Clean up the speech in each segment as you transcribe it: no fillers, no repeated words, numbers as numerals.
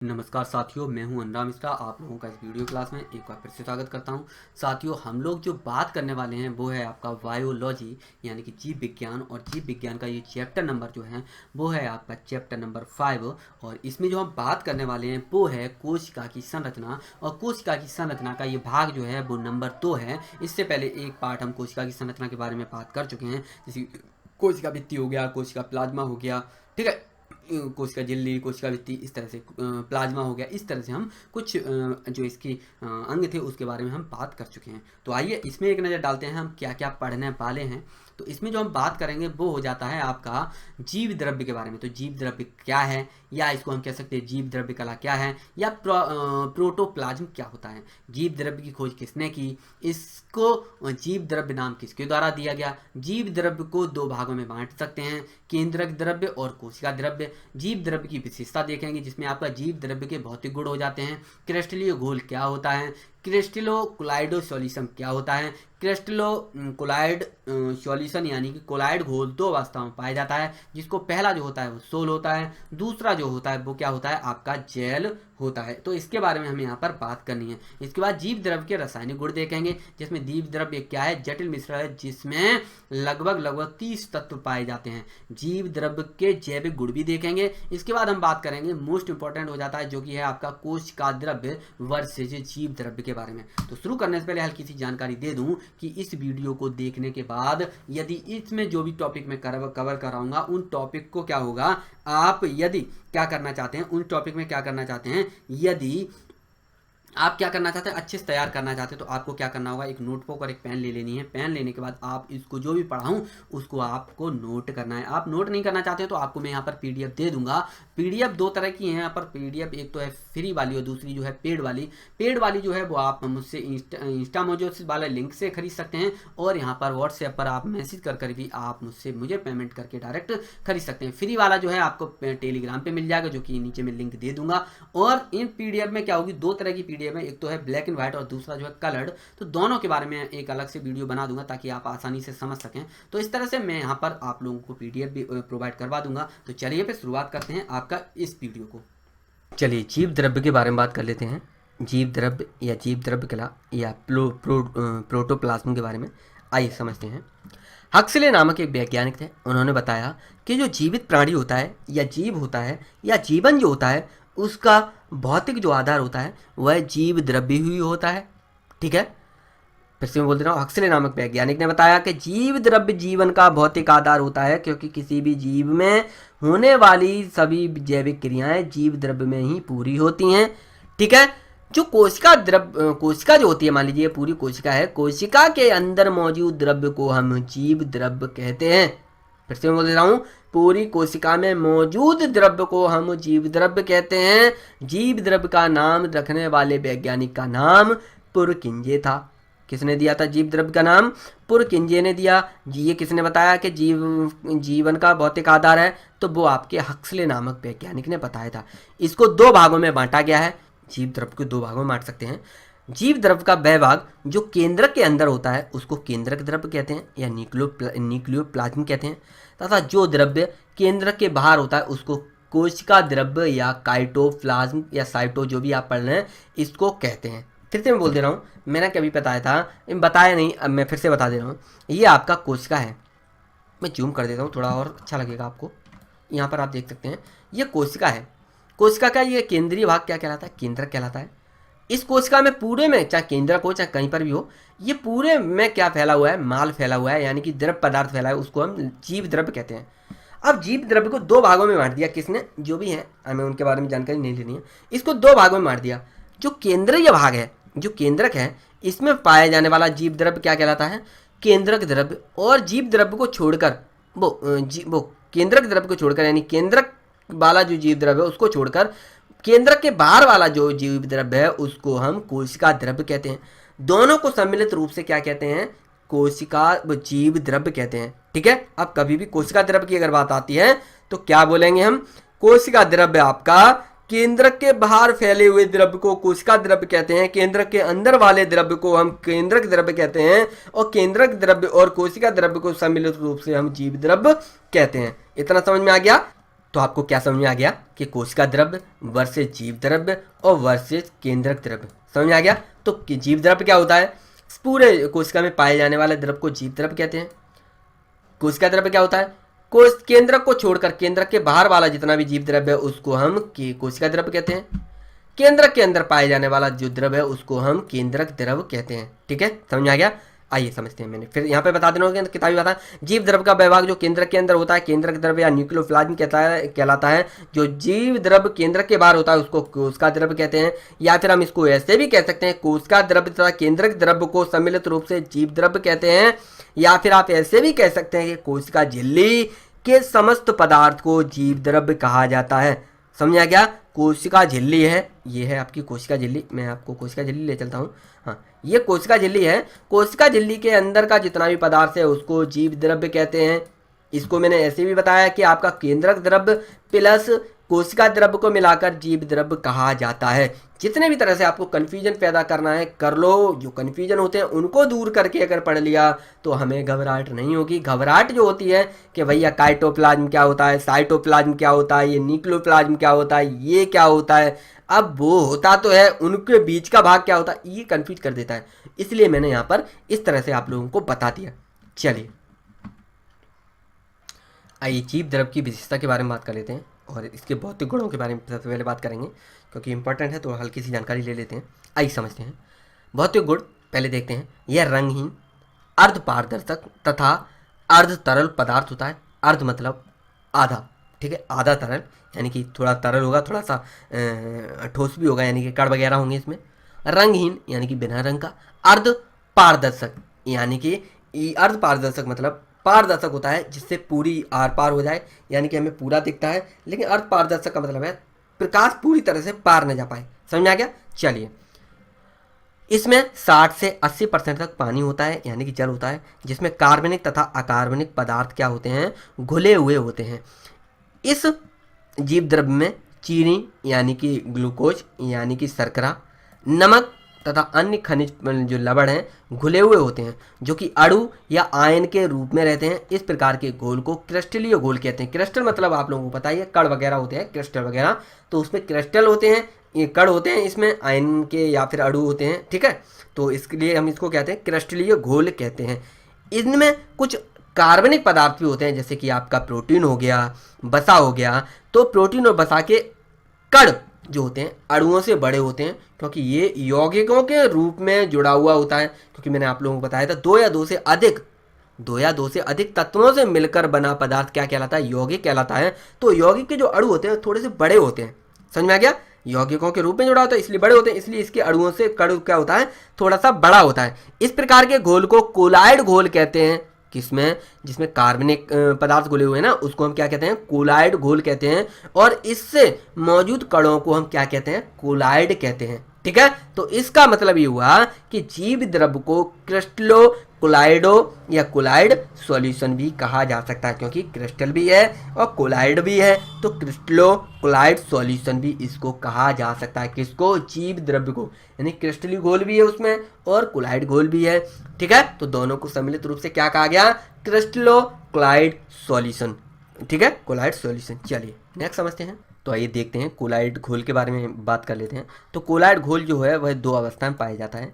नमस्कार साथियों, मैं हूं अनुराग मिश्रा। आप लोगों का इस वीडियो क्लास में एक बार फिर से स्वागत करता हूं। साथियों, हम लोग जो बात करने वाले हैं वो है आपका बायोलॉजी यानी कि जीव विज्ञान। और जीव विज्ञान का ये चैप्टर नंबर जो है वो है आपका चैप्टर नंबर 5। और इसमें जो हम बात करने वाले हैं वो है कोशिका की संरचना। और कोशिका की संरचना का ये भाग जो है वो नंबर 2 है। इससे पहले एक पार्ट हम कोशिका की संरचना के बारे में बात कर चुके हैं, जैसे कोशिका भित्ति हो गया, कोशिका प्लाज्मा हो गया, ठीक है, कोशिका झिल्ली, कोशिका भित्ति, इस तरह से प्लाज्मा हो गया। इस तरह से हम कुछ जो इसके अंग थे उसके बारे में हम बात कर चुके हैं। तो आइए इसमें एक नज़र डालते हैं हम क्या क्या पढ़ने वाले हैं। तो इसमें जो हम बात करेंगे वो हो जाता है आपका जीव द्रव्य के बारे में। तो जीव द्रव्य क्या है, या इसको हम कह सकते हैं जीव द्रव्य कला क्या है, या प्रोटोप्लाज्म क्या होता है। जीव द्रव्य की खोज किसने की, इसको जीव द्रव्य नाम किसके द्वारा दिया गया। जीव द्रव्य को दो भागों में बांट सकते हैं, केंद्रक द्रव्य और कोशिका द्रव्य। जीव द्रव्य की विशेषता देखेंगे जिसमें आपका जीव द्रव्य के भौतिक गुण हो जाते हैं। क्रिस्टलीय घोल क्या होता है, क्रिस्टलो कोलाइडो सॉल्यूशन क्या होता है। क्रिस्टलो कोलाइड सॉल्यूशन यानी कि कोलाइड घोल दो अवस्थाओं में पाया जाता है, जिसको पहला जो होता है वो सोल होता है, दूसरा जो होता है वो क्या होता है आपका जेल होता है। तो इसके बारे में हमें यहाँ पर बात करनी है। इसके बाद जीव द्रव्य के रासायनिक गुण देखेंगे, जिसमें जीव द्रव्य क्या है, जटिल मिश्रण है जिसमें लगभग 30 तत्व पाए जाते हैं। जीव द्रव्य के जैविक गुण भी देखेंगे। इसके बाद हम बात करेंगे मोस्ट इंपॉर्टेंट हो जाता है जो कि है आपका कोशिका द्रव्य वर्सेज जीव द्रव्य के बारे में। तो शुरू करने से पहले हल्की सी जानकारी दे दूं कि इस वीडियो को देखने के बाद यदि इसमें जो भी टॉपिक मैं कवर कराऊंगा उन टॉपिक को क्या होगा, आप यदि क्या करना चाहते हैं, उन टॉपिक में क्या करना चाहते हैं, यदि आप क्या करना चाहते हैं, अच्छे से तैयार करना चाहते हैं, तो आपको क्या करना होगा, एक नोटबुक और एक पेन ले लेनी है। पेन लेने के बाद आप इसको जो भी पढ़ाऊँ उसको आपको नोट करना है। आप नोट नहीं करना चाहते हैं तो आपको मैं यहाँ पर पीडीएफ दे दूंगा। पीडीएफ दो तरह की है यहाँ पर पीडीएफ, एक तो है फ्री वाली और दूसरी जो है पेड वाली। पेड वाली जो है वो आप मुझसे इंस्टा मोजो वाले लिंक से खरीद सकते हैं, और यहाँ पर व्हाट्सएप पर आप मैसेज कर भी आप मुझे पेमेंट करके डायरेक्ट खरीद सकते हैं। फ्री वाला जो है आपको टेलीग्राम पे मिल जाएगा, जो कि नीचे मैं लिंक दे दूंगा। और इन पीडीएफ में क्या होगी, दो तरह की पीडीएफ है, एक तो है ब्लैक एंड व्हाइट और दूसरा जो है कलर्ड। तो दोनों के बारे में एक अलग से वीडियो बना दूंगा ताकि आप आसानी से समझ सकें। तो इस तरह से मैं यहाँ पर आप लोगों को पीडीएफ भी प्रोवाइड करवा दूंगा। तो चलिए फिर शुरुआत करते हैं आपका इस वीडियो को। चलिए जीव द्रव्य के बारे में बात कर लेते हैं। जीव द्रव्य या जीव द्रव्य कला या प्रोटोप्लाज्म के बारे में आइए समझते हैं। हक्सले नामक एक वैज्ञानिक थे। उन्होंने बताया कि जो जीवित प्राणी होता है या जीव होता है या जीवन जो होता है उसका भौतिक जो आधार होता है वह जीव द्रव्य ही होता है। ठीक है, फिर से मैं बोल दे रहा हूँ। हक्सले नामक वैज्ञानिक ने बताया कि जीव द्रव्य जीवन का भौतिक आधार होता है, क्योंकि किसी भी जीव में होने वाली सभी जैविक क्रियाएं जीव द्रव्य में ही पूरी होती हैं। ठीक है, जो कोशिका जो होती है, मान लीजिए पूरी कोशिका है, कोशिका के अंदर मौजूद द्रव्य को हम जीव द्रव्य कहते हैं। फिर से मैं बोल रहा हूँ, पूरी कोशिका में मौजूद द्रव्य को हम जीव द्रव्य कहते हैं। जीव द्रव्य का नाम रखने वाले वैज्ञानिक का नाम पुरकिंजे था। किसने दिया था जीव द्रव्य का नाम? पुरकिंजे ने दिया। ये किसने बताया कि जीवन का भौतिक आधार है? तो वो आपके हक्सले नामक वैज्ञानिक ने बताया था। इसको दो भागों में बांटा गया है। जीव द्रव्य को दो भागों में बांट सकते हैं। जीव द्रव्य का वह भाग जो केंद्रक के अंदर होता है उसको केंद्रक द्रव्य कहते हैं या न्यूक्लियोप्लाज्म कहते हैं, तथा जो द्रव्य केंद्रक के बाहर होता है उसको कोशिका द्रव्य या काइटोप्लाज्म या साइटो, जो भी आप पढ़ रहे हैं, इसको कहते हैं। फिर से मैं बोल दे रहा हूँ, मैंने कभी बताया था, बताया नहीं, अब मैं फिर से बता दे रहा हूँ। ये आपका कोशिका है। मैं जूम कर देता हूँ थोड़ा और अच्छा लगेगा आपको। यहाँ पर आप देख सकते हैं ये कोशिका है। कोशिका का ये केंद्रीय भाग क्या कहलाता है? केंद्रक कहलाता है। इस कोशिका में पूरे में, चाहे केंद्रक हो चाहे कहीं पर भी हो, ये पूरे में क्या फैला हुआ है? माल फैला हुआ है, यानी कि द्रव पदार्थ फैला है, उसको हम जीव द्रव्य कहते हैं। अब जीव द्रव्य को दो भागों में बांट दिया। किसने? जो भी है, हमें उनके बारे में जानकारी नहीं लेनी है। इसको दो भागों में बांट दिया। जो केंद्रीय भाग है, जो केंद्रक है, इसमें पाया जाने वाला जीव द्रव्य क्या कहलाता है? केंद्रक द्रव्य। और जीव द्रव्य को छोड़कर वो केंद्रक द्रव्य को छोड़कर, यानी केंद्रक वाला जो जीव द्रव्य है उसको छोड़कर केंद्रक के बाहर वाला जो जीव द्रव्य है उसको हम कोशिका द्रव्य कहते हैं। दोनों को सम्मिलित रूप से क्या कहते हैं? कोशिका जीव द्रव्य कहते हैं। ठीक है, अब कभी भी कोशिका द्रव्य की अगर बात आती है तो क्या बोलेंगे हम? कोशिका द्रव्य आपका केंद्रक के बाहर फैले हुए द्रव्य को कोशिका द्रव्य कहते हैं। केंद्रक के अंदर वाले द्रव्य को हम केंद्रक द्रव्य कहते हैं, और केंद्रक द्रव्य और कोशिका द्रव्य को सम्मिलित रूप से हम जीव द्रव्य कहते हैं। इतना समझ में आ गया? तो आपको क्या समझ में आ गया कि कोशिका द्रव्य वर्सेस जीव द्रव्य और वर्सेस केंद्रक द्रव्य। समझ में आ गया। तो जीव द्रव्य क्या होता है, पूरे कोशिका में पाए जाने वाले द्रव्य को जीव द्रव्य कहते हैं। कोशिका द्रव्य क्या होता है, कोश केंद्रक को छोड़कर केंद्रक के बाहर वाला जितना भी जीव द्रव्य है उसको हम कोशिका द्रव्य कहते हैं। केंद्रक के अंदर पाए जाने वाला जो द्रव्य है उसको हम केंद्रक द्रव्य कहते हैं। ठीक है, समझ में आ गया। आइए समझते हैं। मैंने फिर यहाँ पे बता देना किताबी बता, जीव द्रव्य का विभाग जो केंद्रक के अंदर होता है केंद्रक द्रव्य या न्यूक्लियोप्लाज्म कहलाता है। जो जीव द्रव्य केंद्रक के बाहर होता है उसको कोशिका द्रव्य कहते हैं। या फिर हम इसको ऐसे भी कह सकते हैं, कोशिका द्रव्य तथा केंद्रक द्रव्य को सम्मिलित रूप से जीव द्रव्य कहते हैं। या फिर आप ऐसे भी कह सकते हैं कि कोशिका झिल्ली के समस्त पदार्थ को जीव द्रव्य कहा जाता है। समझ आ गया। कोशिका झिल्ली है, ये है आपकी कोशिका झिल्ली। मैं आपको कोशिका झिल्ली ले चलता हूँ। हाँ, ये कोशिका झिल्ली है। कोशिका झिल्ली के अंदर का जितना भी पदार्थ है उसको जीव द्रव्य कहते हैं। इसको मैंने ऐसे भी बताया कि आपका केंद्रक द्रव्य प्लस कोशिका द्रव्य को मिलाकर जीव द्रव्य कहा जाता है। जितने भी तरह से आपको कन्फ्यूजन पैदा करना है कर लो, जो कन्फ्यूजन होते हैं उनको दूर करके अगर पढ़ लिया तो हमें घबराहट नहीं होगी। घबराहट जो होती है कि भैया काइटोप्लाज्म क्या होता है, साइटोप्लाज्म क्या होता है, ये न्यूक्लियोप्लाज्म क्या होता है, ये क्या होता है, अब वो होता तो है, उनके बीच का भाग क्या होता है, ये कन्फ्यूज कर देता है। इसलिए मैंने यहाँ पर इस तरह से आप लोगों को बता दिया। चलिए आइए जीव द्रव्य की विशेषता के बारे में बात कर लेते हैं और इसके भौतिक गुणों के बारे में सबसे पहले बात करेंगे क्योंकि इंपॉर्टेंट है, तो हल्की सी जानकारी ले लेते हैं। आइए समझते हैं भौतिक गुण। पहले देखते हैं, यह रंगहीन, अर्ध पारदर्शक तथा अर्ध तरल पदार्थ होता है। अर्ध मतलब आधा, ठीक है, आधा तरल यानी कि थोड़ा तरल होगा, थोड़ा सा ठोस भी होगा यानी कि कण वगैरह होंगे इसमें। रंगहीन यानी कि बिना रंग का। अर्ध पारदर्शक यानी कि अर्ध पारदर्शक मतलब पारदर्शक होता है जिससे पूरी आर पार हो जाए यानी कि हमें पूरा दिखता है। लेकिन अर्ध पारदर्शक का मतलब है प्रकाश पूरी तरह से पार न जा पाए। समझ में आ गया। चलिए, इसमें 60 से 80% तक पानी होता है यानी कि जल होता है, जिसमें कार्बनिक तथा अकार्बनिक पदार्थ क्या होते हैं, घुले हुए होते हैं। इस जीव द्रव्य में चीनी यानी कि ग्लूकोज यानी कि शर्करा, नमक तथा अन्य खनिज जो लवण हैं घुले हुए होते हैं जो कि अणु या आयन के रूप में रहते हैं। इस प्रकार के घोल को क्रिस्टलीय घोल कहते हैं। क्रिस्टल मतलब आप लोगों को पता है कण वगैरह होते हैं, क्रिस्टल वगैरह, तो उसमें क्रिस्टल होते हैं, ये कण होते हैं, इसमें आयन के या फिर अणु होते हैं। ठीक है, तो इसके लिए हम इसको कहते हैं क्रिस्टलीय घोल कहते हैं। इनमें कुछ कार्बनिक पदार्थ भी होते हैं जैसे कि आपका प्रोटीन हो गया, वसा हो गया। तो प्रोटीन और वसा के कण जो होते हैं अणुओं से बड़े होते हैं क्योंकि ये यौगिकों के रूप में जुड़ा हुआ होता है। क्योंकि मैंने आप लोगों को बताया था दो या दो से अधिक तत्वों से मिलकर बना पदार्थ क्या कहलाता है, यौगिक कहलाता है। तो यौगिक के जो अणु होते हैं थोड़े से बड़े होते हैं। समझ में आ गया। यौगिकों के रूप में जुड़ा होता है इसलिए बड़े होते हैं, इसलिए इसके अणुओं से कण क्या होता है, थोड़ा सा बड़ा होता है। इस प्रकार के घोल को कोलाइड घोल कहते हैं। किसमें, जिसमें कार्बनिक पदार्थ घुले हुए हैं ना, उसको हम क्या कहते हैं, कोलाइड घोल कहते हैं। और इससे मौजूद कणों को हम क्या कहते हैं, कोलाइड कहते हैं। ठीक है, तो इसका मतलब ये हुआ कि जीव द्रव्य को क्रिस्टलो कोलाइडो या कोलाइड सॉल्यूशन भी कहा जा सकता है क्योंकि क्रिस्टल भी है और कोलाइड भी है, तो क्रिस्टलो कोलाइड सॉल्यूशन भी इसको कहा जा सकता है। किसको, जीव द्रव्य को, यानी क्रिस्टली घोल भी है उसमें और कोलाइड घोल भी है। ठीक है, तो दोनों को सम्मिलित रूप से क्या कहा गया, क्रिस्टलो कोलाइड सॉल्यूशन। ठीक है, कोलाइड सॉल्यूशन। चलिए नेक्स्ट समझते हैं। तो आइए देखते हैं कोलाइड घोल के बारे में बात कर लेते हैं। तो कोलाइड घोल जो है वह दो अवस्था में पाया जाता है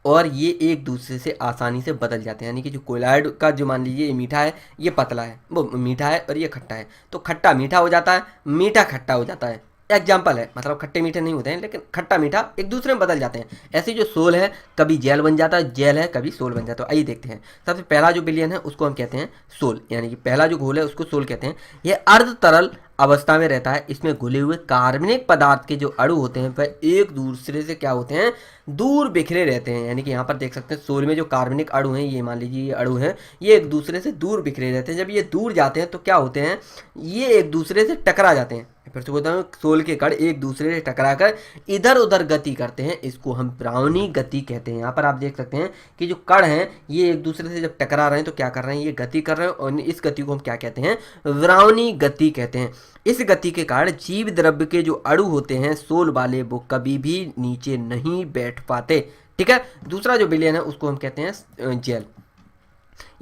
और ये एक दूसरे से आसानी से बदल जाते हैं। यानी कि जो कोलाइड का जो मान लीजिए ये मीठा है, ये पतला है, वो मीठा है और ये खट्टा है, तो खट्टा मीठा हो जाता है, मीठा खट्टा हो जाता है। एग्जाम्पल है, मतलब खट्टे मीठे नहीं होते हैं लेकिन खट्टा मीठा एक दूसरे में बदल जाते हैं। ऐसे जो सोल है कभी जेल बन जाता है, जेल है कभी सोल बन जाता है। तो आइए देखते हैं। सबसे पहला जो विलयन है उसको हम कहते हैं सोल, यानी कि पहला जो घोल है उसको सोल कहते हैं। यह अर्ध तरल अवस्था में रहता है। इसमें घुले हुए कार्बनिक पदार्थ के जो अणु होते हैं वह एक दूसरे से क्या होते हैं, दूर बिखरे रहते हैं। यानी कि यहाँ पर देख सकते हैं सोल में जो कार्बनिक अणु हैं, ये मान लीजिए ये अणु हैं, ये एक दूसरे से दूर बिखरे रहते हैं। जब ये दूर जाते हैं तो क्या होते हैं, ये एक दूसरे से टकरा जाते हैं। फिर से बोलता हूँ, सोल के कण एक दूसरे से टकराकर इधर उधर गति करते हैं, इसको हम ब्राउनी गति कहते हैं। यहाँ पर आप देख सकते हैं कि जो कण हैं ये एक दूसरे से जब टकरा रहे हैं तो क्या कर रहे हैं, ये गति कर रहे हैं और इस गति को हम क्या कहते हैं, ब्राउनी गति कहते हैं। इस गति के कारण जीव द्रव्य के जो अणु होते हैं सोल वाले, वो कभी भी नीचे नहीं बैठ पाते। ठीक है, दूसरा जो विलयन है उसको हम कहते हैं जेल।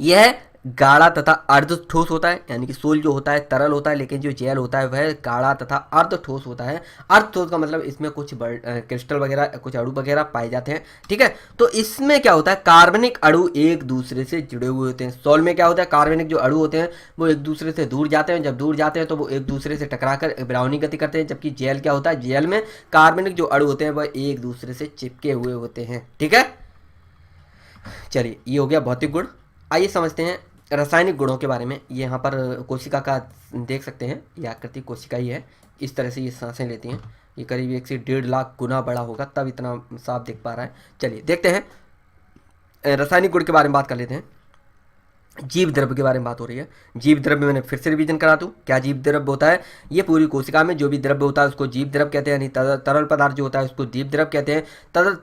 यह गाढ़ा तथा अर्ध ठोस होता है, यानी कि सोल जो होता है तरल होता है, लेकिन जो जेल होता है वह गाढ़ा तथा अर्ध ठोस होता है। अर्ध ठोस का मतलब इसमें कुछ क्रिस्टल वगैरह, कुछ अणु वगैरह पाए जाते हैं, ठीक है। तो इसमें क्या होता है, कार्बनिक अणु एक दूसरे से जुड़े हुए होते हैं। सोल में क्या होता है, कार्बनिक जो अणु होते हैं वो एक दूसरे से दूर जाते हैं, जब दूर जाते हैं तो वो एक दूसरे से टकराकर ब्राउनी गति करते हैं। जबकि जेल क्या होता है, जेल में कार्बनिक जो अणु होते हैं वह एक दूसरे से चिपके हुए होते हैं, ठीक है। चलिए, ये हो गया भौतिक गुण। आइए समझते हैं रासायनिक गुणों के बारे में। ये यहाँ पर कोशिका का देख सकते हैं, ये आकृति कोशिका ही है। इस तरह से ये सांसें लेती हैं। ये करीब 1 से 1.5 लाख गुना बड़ा होगा, तब इतना साफ दिख पा रहा है। चलिए देखते हैं, रासायनिक गुण के बारे में बात कर लेते हैं। जीव द्रव्य के बारे में बात हो रही है। जीव द्रव्य मैंने फिर से रिवीजन करा दूं, क्या जीव द्रव्य होता है। ये पूरी कोशिका में जो भी द्रव्य होता है उसको जीव द्रव्य कहते हैं, यानी तरल पदार्थ जो होता है उसको जीव द्रव्य कहते हैं।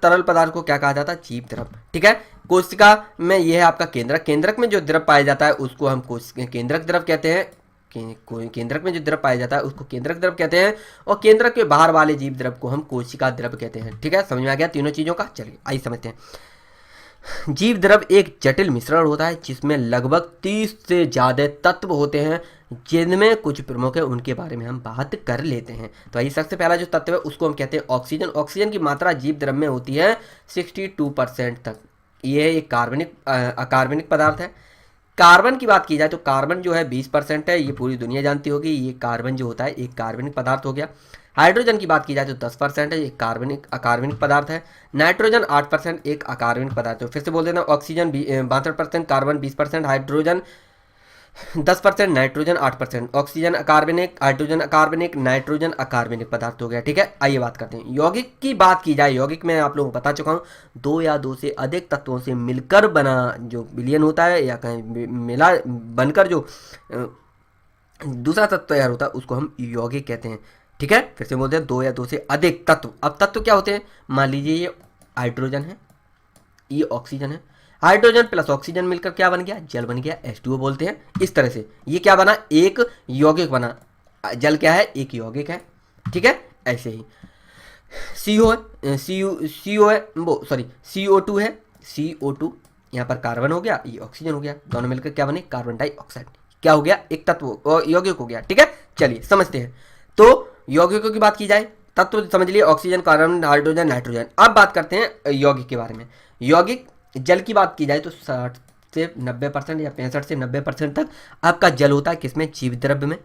तरल पदार्थ को क्या कहा जाता है, जीव द्रव्य, ठीक है। कोशिका में यह है आपका केंद्रक। केंद्रक में जो द्रव्य पाया जाता है उसको हम केंद्रक द्रव्य कहते हैं। केंद्रक में जो द्रव्य पाया जाता है उसको केंद्रक द्रव्य कहते हैं, और केंद्रक के बाहर वाले जीव द्रव्य को हम कोशिका द्रव्य कहते हैं, ठीक है। समझ में आ गया तीनों चीज़ों का। चलिए आइए समझते हैं। जीव द्रव्य एक जटिल मिश्रण होता है जिसमें लगभग 30 से ज़्यादा तत्व होते हैं, जिनमें कुछ प्रमुख है उनके बारे में हम बात कर लेते हैं। तो आइए, सबसे पहला जो तत्व है उसको हम कहते हैं ऑक्सीजन। ऑक्सीजन की मात्रा जीव द्रव्य में होती है 62% तक। ये एक अकार्बनिक पदार्थ है। कार्बन की बात की जाए तो कार्बन जो है 20% है, ये पूरी दुनिया जानती होगी। ये कार्बन जो होता है एक कार्बनिक पदार्थ हो गया। हाइड्रोजन की बात की जाए तो 10% है, एक अकार्बनिक पदार्थ है। नाइट्रोजन 8% एक अकार्बनिक पदार्थ है। फिर से बोल देना, oxygen 62%, carbon 20%, hydrogen 10%, nitrogen 8%। Oxygen अकार्बनिक, हाइड्रोजन अकार्बनिक, नाइट्रोजन अकार्बनिक पदार्थ हो गया, ठीक है। आइए बात करते हैं यौगिक की। बात की जाए यौगिक में आप लोगों को बता चुका हूँ, 2 या 2 से अधिक तत्वों से मिलकर बना जो विलयन होता है, या कहीं मिला बनकर जो दूसरा तत्व तैयार होता है उसको हम यौगिक कहते हैं, ठीक है। फिर से बोलते हैं 2 या 2 से अधिक तत्व। अब तत्व क्या होते हैं, मान लीजिए ये हाइड्रोजन है, ये ऑक्सीजन है। हाइड्रोजन प्लस ऑक्सीजन मिलकर क्या बन गया, जल बन गया, H2O बोलते हैं। इस तरह से ये क्या बना, एक यौगिक बना। जल क्या है, एक यौगिक है, ठीक है। ऐसे ही CO है, CO है, वो सॉरी CO2 है, CO2 यहाँ पर कार्बन हो गया, ये ऑक्सीजन हो गया, दोनों मिलकर क्या बने, कार्बन डाइऑक्साइड। क्या हो गया, एक तत्व यौगिक हो गया, ठीक है। चलिए समझते हैं। तो यौगिकों की बात की जाए, तत्व समझ लिए, ऑक्सीजन, कार्बन, हाइड्रोजन, नाइट्रोजन। अब बात करते हैं यौगिक के बारे में। यौगिक जल की बात की जाए तो 60 से 90% या 65 से 90% तक आपका जल होता है, किसमें, जीव द्रव्य में।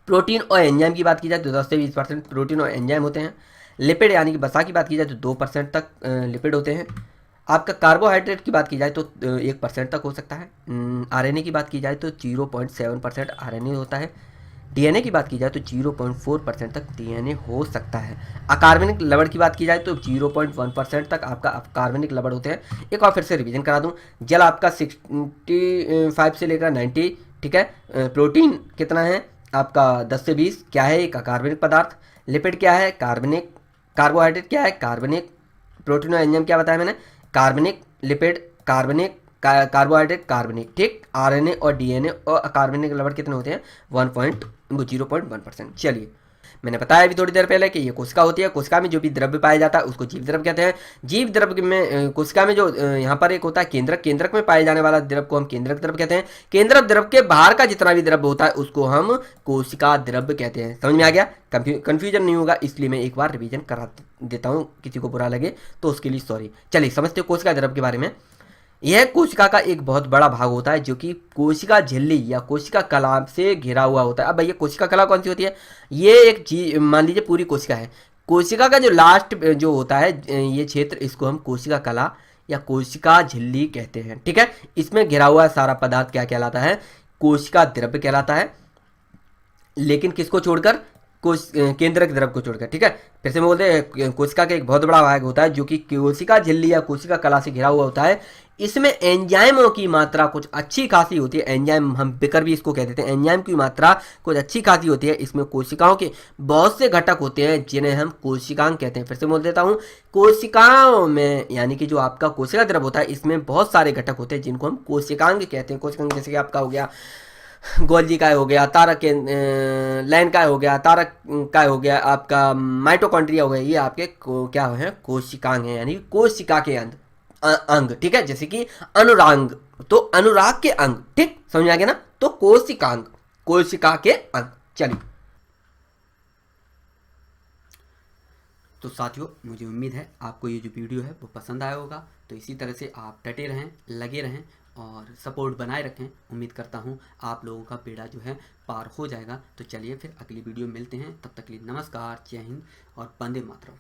प्रोटीन और एंजाइम की बात की जाए तो 10 से 20% प्रोटीन और एंजाइम होते हैं। लिपिड यानी कि वसा की बात की जाए तो 2% तक लिपिड होते हैं। आपका कार्बोहाइड्रेट की बात की जाए तो 1% तक हो सकता है। RNA की बात की जाए तो 0.7% RNA होता है। DNA की बात की जाए तो 0.4% तक DNA हो सकता है। अकार्बनिक लवण की बात की जाए तो 0.1% तक आपका अकार्बनिक लवण होते हैं। एक बार फिर से रिवीजन करा दूं, जल आपका 65 से लेकर 90, ठीक है। प्रोटीन कितना है आपका 10 से 20, क्या है, एक अकार्बनिक पदार्थ। लिपिड क्या है, कार्बनिक। कार्बोहाइड्रेट क्या है, कार्बनिक। प्रोटीन और एंजाइम क्या बताया मैंने, कार्बनिक, लिपिड, कार्बनिक, कार्बोहाइड्रेट, कार्बनिक, ठीक। RNA और DNA और अकार्बनिक लवण कितने होते हैं, 0.1%। चलिए, मैंने बताया अभी थोड़ी देर पहले कि ये कोशिका होती है। कोशिका में जो भी द्रव्य पाया जाता है उसको जीव द्रव्य कहते हैं। जीव द्रव्य में कोशिका में जो यहाँ पर एक होता है केंद्रक, केंद्रक में पाए जाने वाला द्रव्य को हम केंद्रक द्रव्य कहते हैं। केंद्रक द्रव्य के बाहर का जितना भी द्रव्य होता है उसको हम कोशिका द्रव्य कहते हैं। समझ में आ गया, कंफ्यूजन नहीं होगा, इसलिए मैं एक बार रिवीजन करा देता हूँ, किसी को बुरा लगे तो उसके लिए सॉरी। चलिए समझते हो कोशिका द्रव्य के बारे में। यह कोशिका का एक बहुत बड़ा भाग होता है जो कि कोशिका झिल्ली या कोशिका कला से घिरा हुआ होता है। अब भैया कोशिका कला कौन सी होती है, ये एक चीज मान लीजिए पूरी कोशिका है। कोशिका का जो लास्ट जो होता है ये क्षेत्र, इसको हम कोशिका कला या कोशिका झिल्ली कहते हैं, ठीक है। इसमें घिरा हुआ सारा पदार्थ क्या कहलाता है, कोशिका द्रव्य कहलाता है। लेकिन किसको छोड़कर, केंद्रक द्रव्य को छोड़कर, ठीक है। फिर से मैं बोलते हैं कोशिका का एक बहुत बड़ा भाग होता है जो कि कोशिका झिल्ली या कोशिका कला से घिरा हुआ होता है। इसमें एंजाइमों की मात्रा कुछ अच्छी खासी होती है। एंजाइम हम बिकर भी इसको कह देते हैं। एंजाइम की मात्रा कुछ अच्छी खासी होती है। इसमें कोशिकाओं के बहुत से घटक होते हैं जिन्हें हम कोशिकांग कहते हैं। फिर से बोल देता हूँ, कोशिकाओं में यानी कि जो आपका कोशिका द्रव्य होता है इसमें बहुत सारे घटक होते हैं जिनको हम कोशिकांग कहते हैं। कोशिकांग जैसे कि आपका हो गया गोल्जी काय हो गया, तारक लाइन काय हो गया, तारक काय हो गया, आपका माइटोकॉन्ड्रिया हो गया, ये आपके क्या है, कोशिकांग है, यानी कोशिका के अंग, ठीक है। जैसे कि अनुरांग तो अनुराग के अंग, ठीक समझ आ गया ना। तो कोशिकांग, कोशिका के अंग। चलिए, तो साथियों मुझे उम्मीद है आपको ये जो वीडियो है वो पसंद आया होगा। तो इसी तरह से आप डटे रहें, लगे रहें और सपोर्ट बनाए रखें। उम्मीद करता हूँ आप लोगों का बेड़ा जो है पार हो जाएगा। तो चलिए फिर अगली वीडियो में मिलते हैं, तब तक के लिए नमस्कार, जय हिंद और वंदे मातरम।